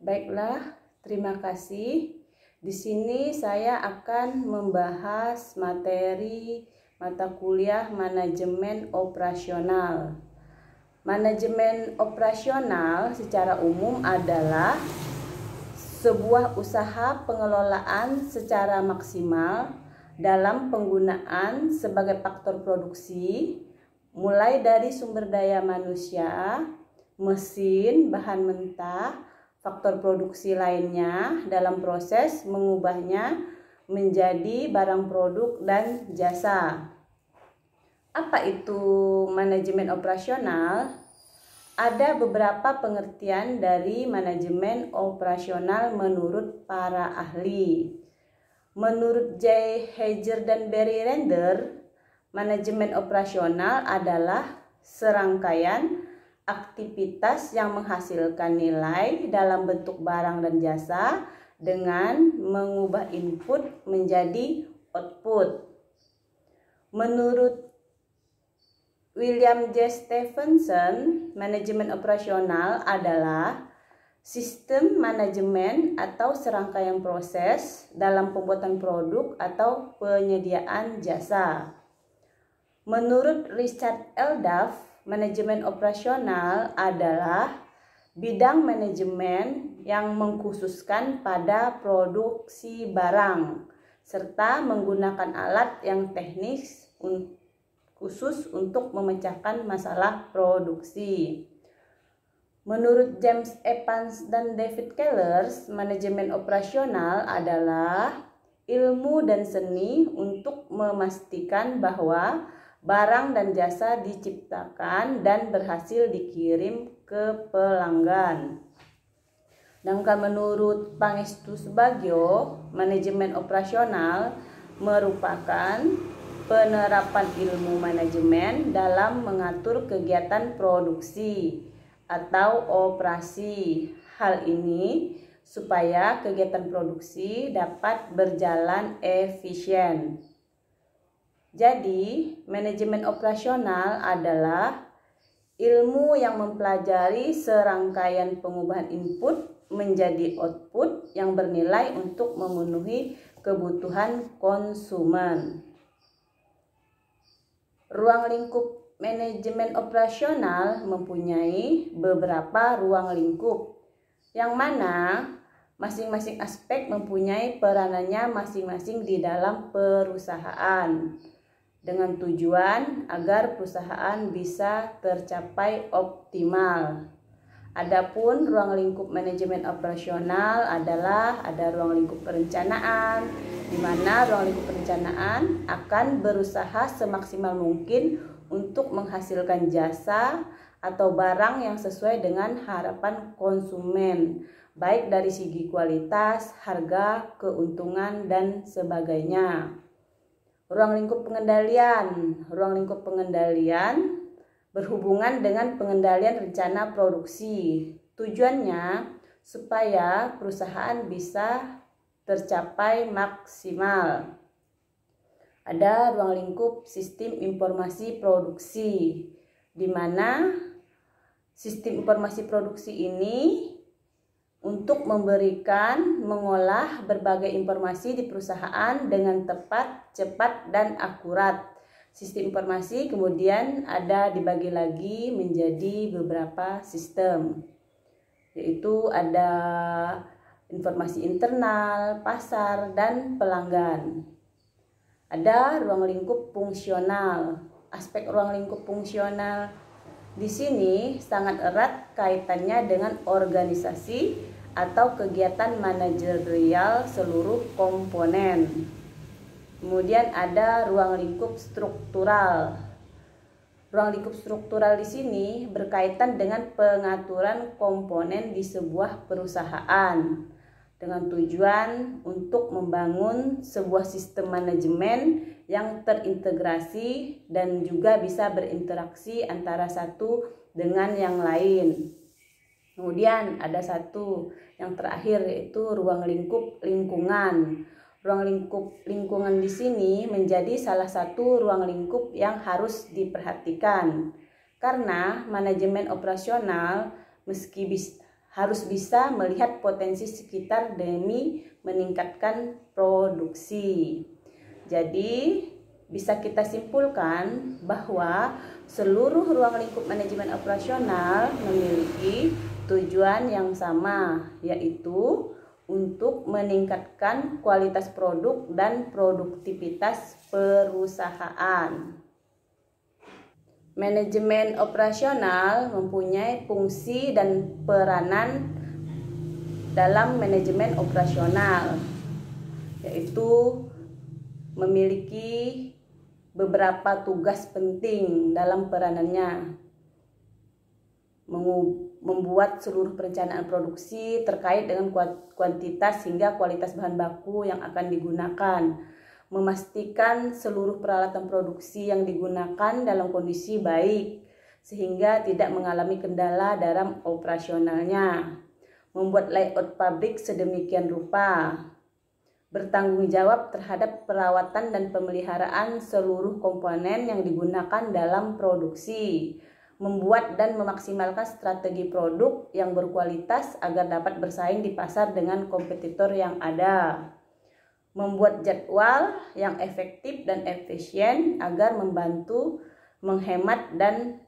Baiklah, terima kasih. Di sini saya akan membahas materi mata kuliah manajemen operasional. Manajemen operasional secara umum adalah sebuah usaha pengelolaan secara maksimal dalam penggunaan sebagai faktor produksi, mulai dari sumber daya manusia, mesin, bahan mentah, faktor produksi lainnya dalam proses mengubahnya menjadi barang produk dan jasa. Apa itu manajemen operasional? Ada beberapa pengertian dari manajemen operasional menurut para ahli. Menurut J. Hager dan Barry Render, manajemen operasional adalah serangkaian aktivitas yang menghasilkan nilai dalam bentuk barang dan jasa dengan mengubah input menjadi output. Menurut William J. Stephenson, manajemen operasional adalah sistem manajemen atau serangkaian proses dalam pembuatan produk atau penyediaan jasa. Menurut Richard L. Duff, manajemen operasional adalah bidang manajemen yang mengkhususkan pada produksi barang serta menggunakan alat yang teknis khusus untuk memecahkan masalah produksi. Menurut James Evans dan David Kellers, manajemen operasional adalah ilmu dan seni untuk memastikan bahwa barang dan jasa diciptakan dan berhasil dikirim ke pelanggan. Sedangkan menurut Pangestu Subagio, manajemen operasional merupakan penerapan ilmu manajemen dalam mengatur kegiatan produksi atau operasi. Hal ini supaya kegiatan produksi dapat berjalan efisien. Jadi, manajemen operasional adalah ilmu yang mempelajari serangkaian pengubahan input menjadi output yang bernilai untuk memenuhi kebutuhan konsumen. Ruang lingkup manajemen operasional mempunyai beberapa ruang lingkup, yang mana masing-masing aspek mempunyai peranannya masing-masing di dalam perusahaan, dengan tujuan agar perusahaan bisa tercapai optimal. Adapun ruang lingkup manajemen operasional adalah ada ruang lingkup perencanaan, di mana ruang lingkup perencanaan akan berusaha semaksimal mungkin untuk menghasilkan jasa atau barang yang sesuai dengan harapan konsumen, baik dari segi kualitas, harga, keuntungan, dan sebagainya. Ruang lingkup pengendalian. Ruang lingkup pengendalian berhubungan dengan pengendalian rencana produksi. Tujuannya supaya perusahaan bisa tercapai maksimal. Ada ruang lingkup sistem informasi produksi, di mana sistem informasi produksi ini untuk mengolah berbagai informasi di perusahaan dengan tepat, cepat, dan akurat. Sistem informasi kemudian ada dibagi lagi menjadi beberapa sistem, yaitu ada informasi internal, pasar, dan pelanggan. Ada ruang lingkup fungsional. Aspek ruang lingkup fungsional di sini sangat erat kaitannya dengan organisasi atau kegiatan manajerial seluruh komponen. Kemudian ada ruang lingkup struktural. Ruang lingkup struktural di sini berkaitan dengan pengaturan komponen di sebuah perusahaan dengan tujuan untuk membangun sebuah sistem manajemen yang terintegrasi dan juga bisa berinteraksi antara satu dengan yang lain. Kemudian ada satu yang terakhir, yaitu ruang lingkup lingkungan. Ruang lingkup lingkungan di sini menjadi salah satu ruang lingkup yang harus diperhatikan, karena manajemen operasional meski harus bisa melihat potensi sekitar demi meningkatkan produksi. Jadi, bisa kita simpulkan bahwa seluruh ruang lingkup manajemen operasional memiliki tujuan yang sama, yaitu untuk meningkatkan kualitas produk dan produktivitas perusahaan. Manajemen operasional mempunyai fungsi dan peranan dalam manajemen operasional, yaitu memiliki beberapa tugas penting dalam peranannya. Membuat seluruh perencanaan produksi terkait dengan kuantitas hingga kualitas bahan baku yang akan digunakan. Memastikan seluruh peralatan produksi yang digunakan dalam kondisi baik sehingga tidak mengalami kendala dalam operasionalnya. Membuat layout pabrik sedemikian rupa. Bertanggung jawab terhadap perawatan dan pemeliharaan seluruh komponen yang digunakan dalam produksi. Membuat dan memaksimalkan strategi produk yang berkualitas agar dapat bersaing di pasar dengan kompetitor yang ada. Membuat jadwal yang efektif dan efisien agar membantu menghemat dan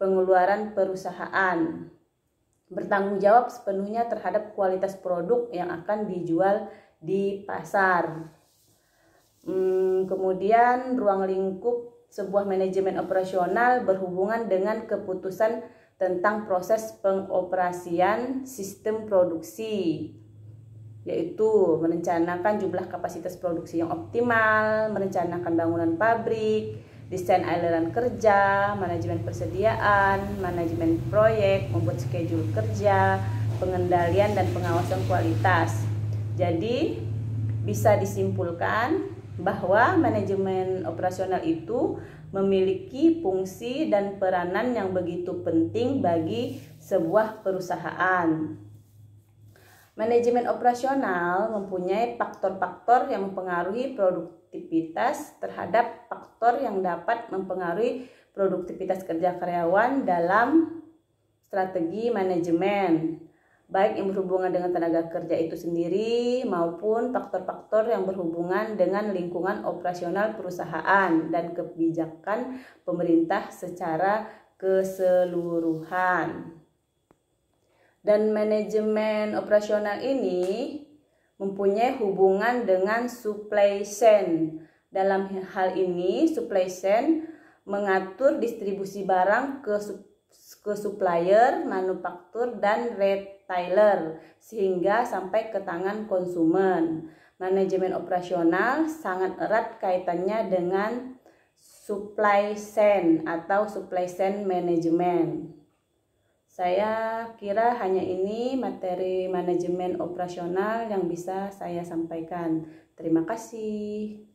pengeluaran perusahaan. Bertanggung jawab sepenuhnya terhadap kualitas produk yang akan dijual di pasar. Kemudian ruang lingkup sebuah manajemen operasional berhubungan dengan keputusan tentang proses pengoperasian sistem produksi, yaitu merencanakan jumlah kapasitas produksi yang optimal, merencanakan bangunan pabrik, desain aliran kerja, manajemen persediaan, manajemen proyek, membuat schedule kerja, pengendalian dan pengawasan kualitas. Jadi bisa disimpulkan bahwa manajemen operasional itu memiliki fungsi dan peranan yang begitu penting bagi sebuah perusahaan. Manajemen operasional mempunyai faktor-faktor yang mempengaruhi produktivitas terhadap faktor yang dapat mempengaruhi produktivitas kerja karyawan dalam strategi manajemen, baik yang berhubungan dengan tenaga kerja itu sendiri maupun faktor-faktor yang berhubungan dengan lingkungan operasional perusahaan dan kebijakan pemerintah secara keseluruhan. Dan manajemen operasional ini mempunyai hubungan dengan supply chain. Dalam hal ini, supply chain mengatur distribusi barang ke supplier, manufaktur, dan retailer sehingga sampai ke tangan konsumen. Manajemen operasional sangat erat kaitannya dengan supply chain atau supply chain management. Saya kira hanya ini materi manajemen operasional yang bisa saya sampaikan. Terima kasih.